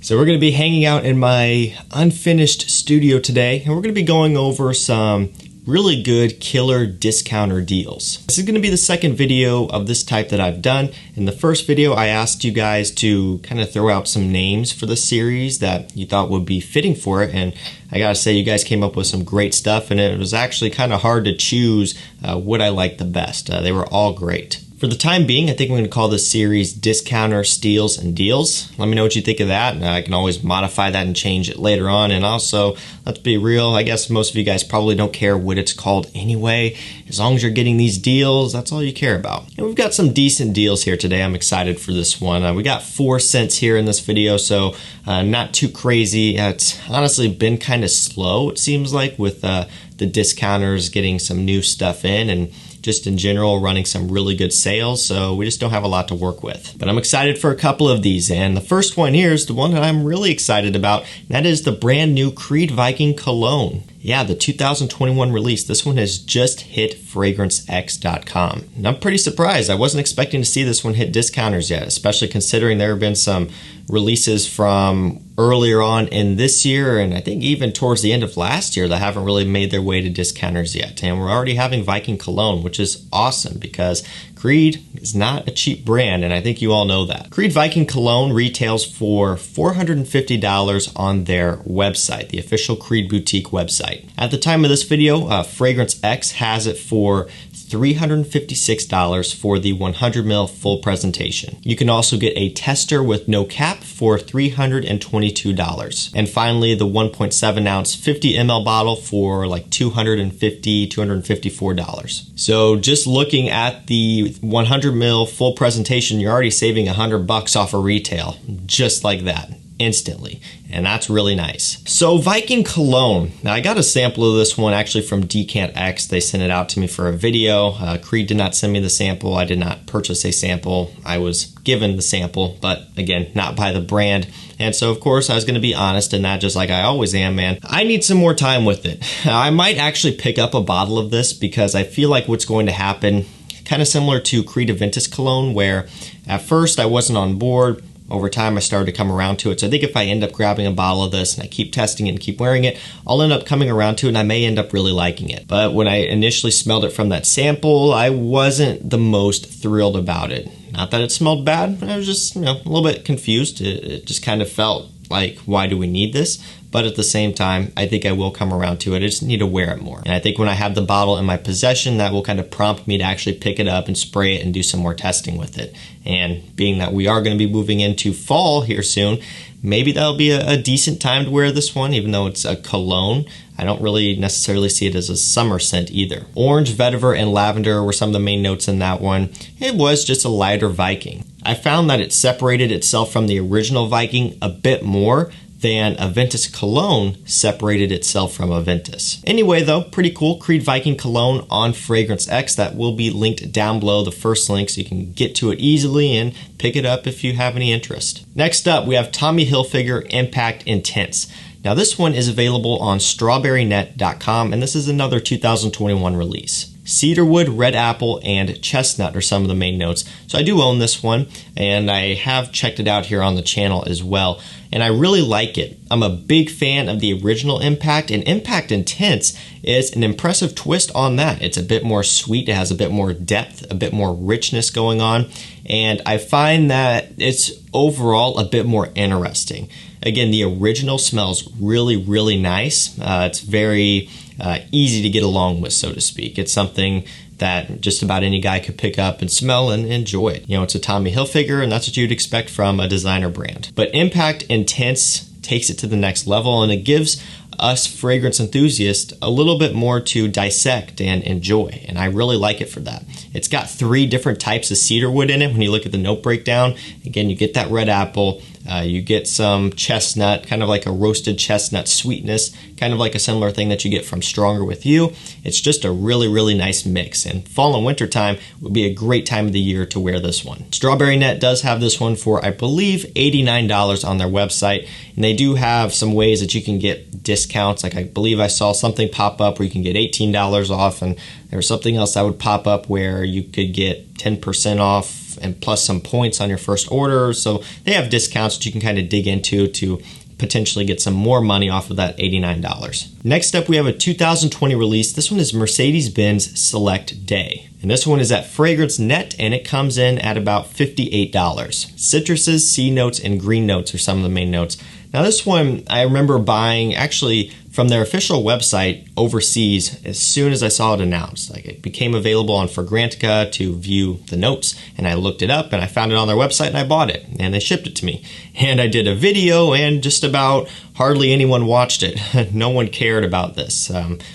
So we're going to be hanging out in my unfinished studio today, and we're going to be going over some really good killer discounter deals. This is going to be the second video of this type that I've done. In the first video, I asked you guys to kind of throw out some names for the series that you thought would be fitting for it, and I gotta say, you guys came up with some great stuff, and it was actually kind of hard to choose what I liked the best. They were all great. For the time being, I think I'm going to call this series Discounter Steals and Deals. Let me know what you think of that. I can always modify that and change it later on. And also, let's be real, I guess most of you guys probably don't care what it's called anyway. As long as you're getting these deals, that's all you care about. And we've got some decent deals here today. I'm excited for this one. We got 4 cents here in this video, so not too crazy. It's honestly been kind of slow, it seems like, with the discounters getting some new stuff in, and just in general running some really good sales, so we just don't have a lot to work with. But I'm excited for a couple of these, and the first one here is the one that I'm really excited about, and that is the brand new Creed Viking Cologne. Yeah, the 2021 release. This one has just hit FragranceX.com. And I'm pretty surprised. I wasn't expecting to see this one hit discounters yet, especially considering there have been some releases from earlier on in this year, and I think even towards the end of last year, that haven't really made their way to discounters yet. And we're already having Viking Cologne, which is awesome because Creed is not a cheap brand, and I think you all know that. Creed Viking Cologne retails for $450 on their website, the official Creed Boutique website. At the time of this video, FragranceX has it for $356 for the 100 ml full presentation. You can also get a tester with no cap for $322. And finally, the 1.7 ounce 50 ml bottle for like $254. So just looking at the 100 ml full presentation, you're already saving $100 off of retail, just like that. Instantly, and that's really nice. So Viking Cologne, now I got a sample of this one actually from Decant X. They sent it out to me for a video. Creed did not send me the sample. I did not purchase a sample. I was given the sample, but again, not by the brand. And so of course I was going to be honest in that, just like I always am, man. I need some more time with it. I might actually pick up a bottle of this because I feel like what's going to happen, kind of similar to Creed Aventus Cologne, where at first I wasn't on board. Over time, I started to come around to it. So I think if I end up grabbing a bottle of this and I keep testing it and keep wearing it, I'll end up coming around to it and I may end up really liking it. But when I initially smelled it from that sample, I wasn't the most thrilled about it. Not that it smelled bad, I was just, a little bit confused. It just kind of felt like, why do we need this? But at the same time, I think I will come around to it. I just need to wear it more. And I think when I have the bottle in my possession, that will kind of prompt me to actually pick it up and spray it and do some more testing with it. And being that we are going to be moving into fall here soon, maybe that'll be a decent time to wear this one, even though it's a cologne. I don't really necessarily see it as a summer scent either. Orange, vetiver, and lavender were some of the main notes in that one. It was just a lighter Viking. I found that it separated itself from the original Viking a bit more than Aventus Cologne separated itself from Aventus. Anyway though, pretty cool. Creed Viking Cologne on FragranceX. That will be linked down below, the first link, so you can get to it easily and pick it up if you have any interest. Next up, we have Tommy Hilfiger Impact Intense. Now this one is available on strawberrynet.com, and this is another 2021 release. Cedarwood, red apple, and chestnut are some of the main notes. So I do own this one, and I have checked it out here on the channel as well, and I really like it. I'm a big fan of the original Impact, and Impact Intense is an impressive twist on that. It's a bit more sweet, it has a bit more depth, a bit more richness going on, and I find that it's overall a bit more interesting. Again, the original smells really, really nice. It's very easy to get along with, so to speak. It's something that just about any guy could pick up and smell and enjoy it. It's a Tommy Hilfiger, and that's what you'd expect from a designer brand. But Impact Intense takes it to the next level, and it gives us fragrance enthusiasts a little bit more to dissect and enjoy, and I really like it for that. It's got 3 different types of cedarwood in it. When you look at the note breakdown, again, you get that red apple, you get some chestnut, kind of like a roasted chestnut sweetness, kind of like a similar thing that you get from Stronger With You. It's just a really, really nice mix, and fall and winter time would be a great time of the year to wear this one. Strawberry Net does have this one for, I believe, $89 on their website, and they do have some ways that you can get discounts. Like I believe I saw something pop up where you can get $18 off, and there was something else that would pop up where you could get 10% off and plus some points on your first order. So they have discounts that you can kind of dig into to potentially get some more money off of that $89. Next up, we have a 2020 release. This one is Mercedes-Benz Select Day. And this one is at Fragrance Net, and it comes in at about $58. Citruses, C notes, and green notes are some of the main notes. Now this one, I remember buying actually from their official website overseas as soon as I saw it announced. Like, it became available on Fragrantica to view the notes, and I looked it up and I found it on their website and I bought it, and they shipped it to me. And I did a video, and just about hardly anyone watched it. No one cared about this.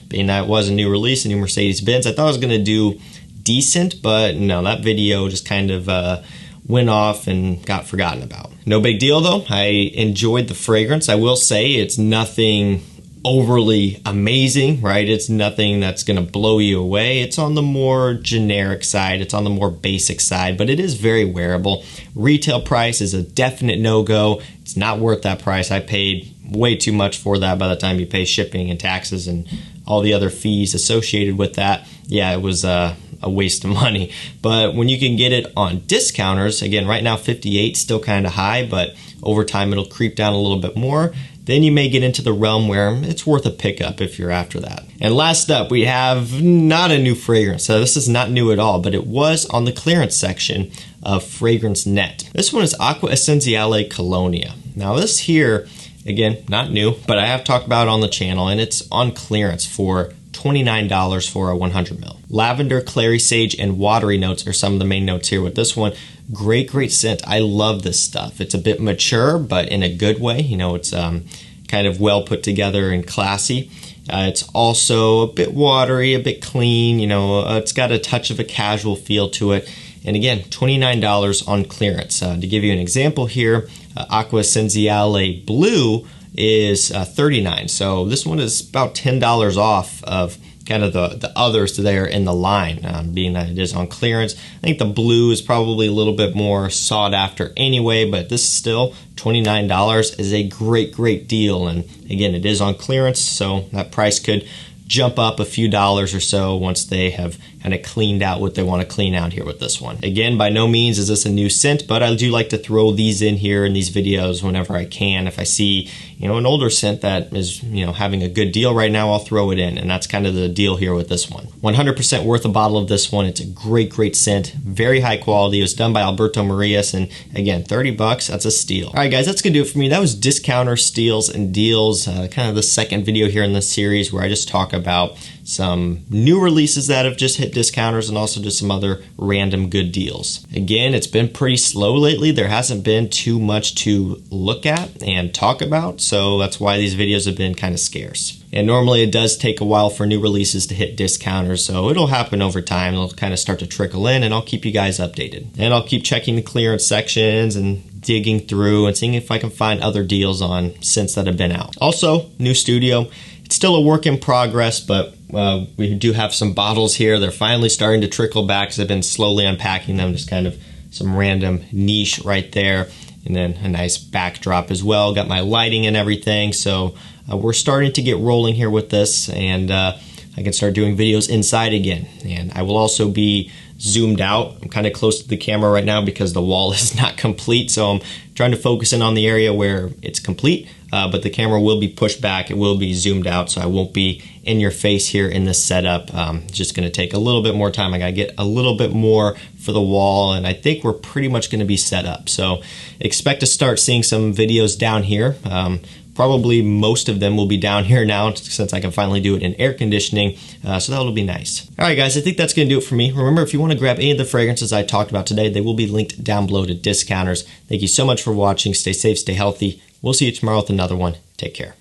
Being that it was a new release, a new Mercedes-Benz, I thought I was going to do decent, but no, that video just kind of went off and got forgotten about. No big deal though. I enjoyed the fragrance. I will say it's nothing overly amazing, right? It's nothing that's going to blow you away. It's on the more generic side. It's on the more basic side, but it is very wearable. Retail price is a definite no-go. It's not worth that price. I paid way too much for that by the time you pay shipping and taxes and all the other fees associated with that. Yeah, it was a waste of money. But when you can get it on discounters, again, right now 58, still kind of high, but over time it'll creep down a little bit more. Then you may get into the realm where it's worth a pickup if you're after that. And last up, we have not a new fragrance. So this is not new at all, but it was on the clearance section of Fragrance Net. This one is Acqua Essenziale Colonia. Now this here, again, not new, but I have talked about it on the channel, and it's on clearance for $29 for a 100 ml. Lavender, clary sage, and watery notes are some of the main notes here with this one. Great scent. I love this stuff. It's a bit mature, but in a good way. You know, it's kind of well put together and classy. It's also a bit watery, a bit clean. You know, it's got a touch of a casual feel to it. And again, $29 on clearance. To give you an example here, Acqua Essenziale Blue is $39. So this one is about $10 off of kind of the others there in the line, being that it is on clearance. I think the blue is probably a little bit more sought after anyway, but this is still $29 is a great deal. And again, it is on clearance, so that price could jump up a few dollars or so once they have kind of cleaned out what they want to clean out here with this one. Again, by no means is this a new scent, but I do like to throw these in here in these videos whenever I can. If I see, you know, an older scent that is, you know, having a good deal right now, I'll throw it in, and that's kind of the deal here with this one. 100% worth a bottle of this one. It's a great scent, very high quality. It was done by Alberto Marias, and again, 30 bucks, that's a steal. All right, guys, that's gonna do it for me. That was discounter steals and deals, kind of the second video here in this series where I just talk about some new releases that have just hit discounters and also just some other random good deals. Again, it's been pretty slow lately. There hasn't been too much to look at and talk about, so that's why these videos have been kind of scarce. And normally it does take a while for new releases to hit discounters, so it'll happen over time. It'll kind of start to trickle in, and I'll keep you guys updated. And I'll keep checking the clearance sections and digging through and seeing if I can find other deals on scents that have been out. Also, new studio. It's still a work in progress, but we do have some bottles here. They're finally starting to trickle back because I've been slowly unpacking them. Just kind of some random niche right there. And then a nice backdrop as well. Got my lighting and everything. So we're starting to get rolling here with this, and I can start doing videos inside again. And I will also be zoomed out. I'm kind of close to the camera right now because the wall is not complete. So I'm trying to focus in on the area where it's complete. But the camera will be pushed back. It will be zoomed out, so I won't be in your face here in this setup. It's just going to take a little bit more time. I got to get a little bit more for the wall, and I think we're pretty much going to be set up. So expect to start seeing some videos down here. Probably most of them will be down here now since I can finally do it in air conditioning, so that'll be nice. All right, guys, I think that's going to do it for me. Remember, if you want to grab any of the fragrances I talked about today, they will be linked down below to discounters. Thank you so much for watching. Stay safe, stay healthy. We'll see you tomorrow with another one. Take care.